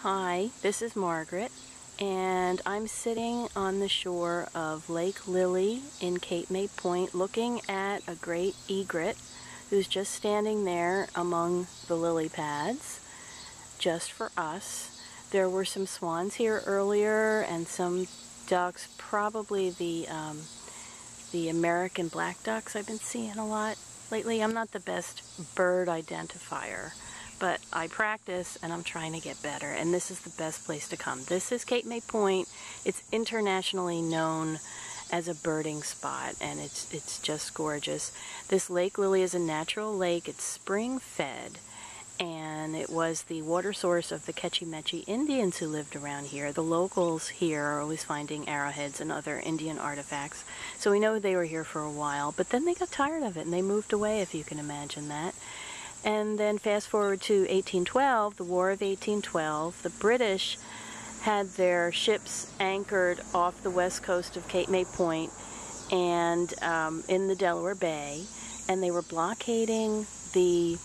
Hi, this is Margaret, and I'm sitting on the shore of Lake Lily in Cape May Point looking at a great egret who's just standing there among the lily pads just for us. There were some swans here earlier and some ducks, probably the American black ducks I've been seeing a lot lately. I'm not the best bird identifier, but I practice and I'm trying to get better, and this is the best place to come. This is Cape May Point. It's internationally known as a birding spot, and it's just gorgeous. This Lake Lily is a natural lake. It's spring fed, and it was the water source of the Quechua Mechi Indians who lived around here. The locals here are always finding arrowheads and other Indian artifacts, so we know they were here for a while, but then they got tired of it and they moved away, if you can imagine that. And then fast forward to 1812, the War of 1812, the British had their ships anchored off the west coast of Cape May Point and in the Delaware Bay, and they were blockading the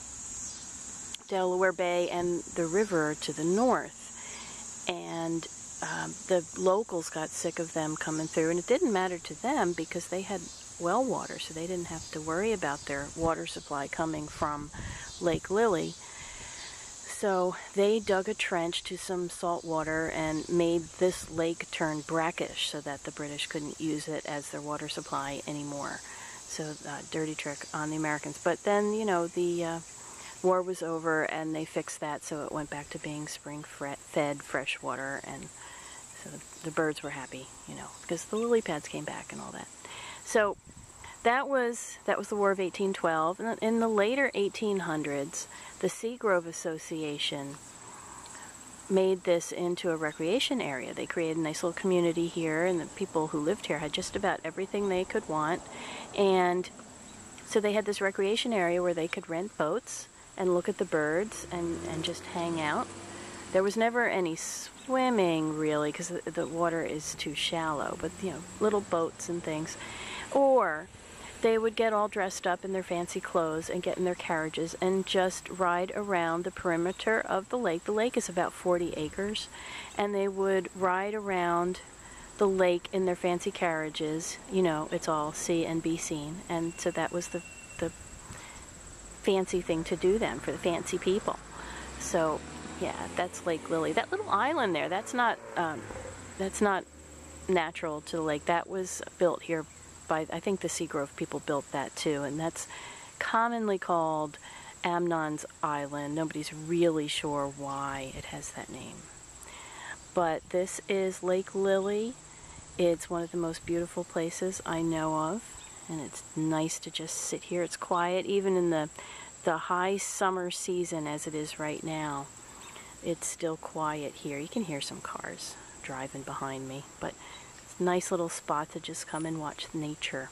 Delaware Bay and the river to the north. And the locals got sick of them coming through, and it didn't matter to them because they had well water, so they didn't have to worry about their water supply coming from Lake Lily. So they dug a trench to some salt water and made this lake turn brackish so that the British couldn't use it as their water supply anymore. So dirty trick on the Americans. But then, you know, the war was over and they fixed that, so it went back to being spring-fed fresh water, and so the birds were happy, you know, because the lily pads came back and all that. So that was the War of 1812. And in the later 1800s, the Seagrove Association made this into a recreation area. They created a nice little community here, and the people who lived here had just about everything they could want. And so they had this recreation area where they could rent boats and look at the birds and just hang out. There was never any swimming, really, because the water is too shallow, but, you know, little boats and things. Or they would get all dressed up in their fancy clothes and get in their carriages and just ride around the perimeter of the lake. The lake is about 40 acres, and they would ride around the lake in their fancy carriages. You know, it's all see and be seen, and so that was the fancy thing to do then for the fancy people. So yeah, that's Lake Lily. That little island there, that's not natural to the lake. That was built here by, I think the Seagrove people built that too, and that's commonly called Amnon's Island. Nobody's really sure why it has that name. But this is Lake Lily. It's one of the most beautiful places I know of, and it's nice to just sit here. It's quiet, even in the high summer season as it is right now. It's still quiet here. You can hear some cars driving behind me, but it's a nice little spot to just come and watch nature.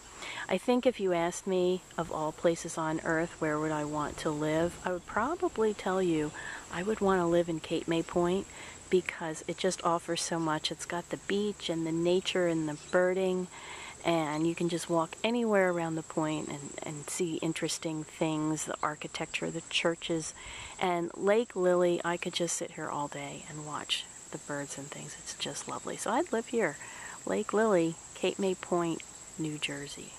I think if you asked me, of all places on earth, where would I want to live, I would probably tell you I would want to live in Cape May Point because it just offers so much. It's got the beach and the nature and the birding, and you can just walk anywhere around the point and see interesting things, the architecture, the churches. And Lake Lily, I could just sit here all day and watch the birds and things. It's just lovely. So I'd live here. Lake Lily, Cape May Point, New Jersey.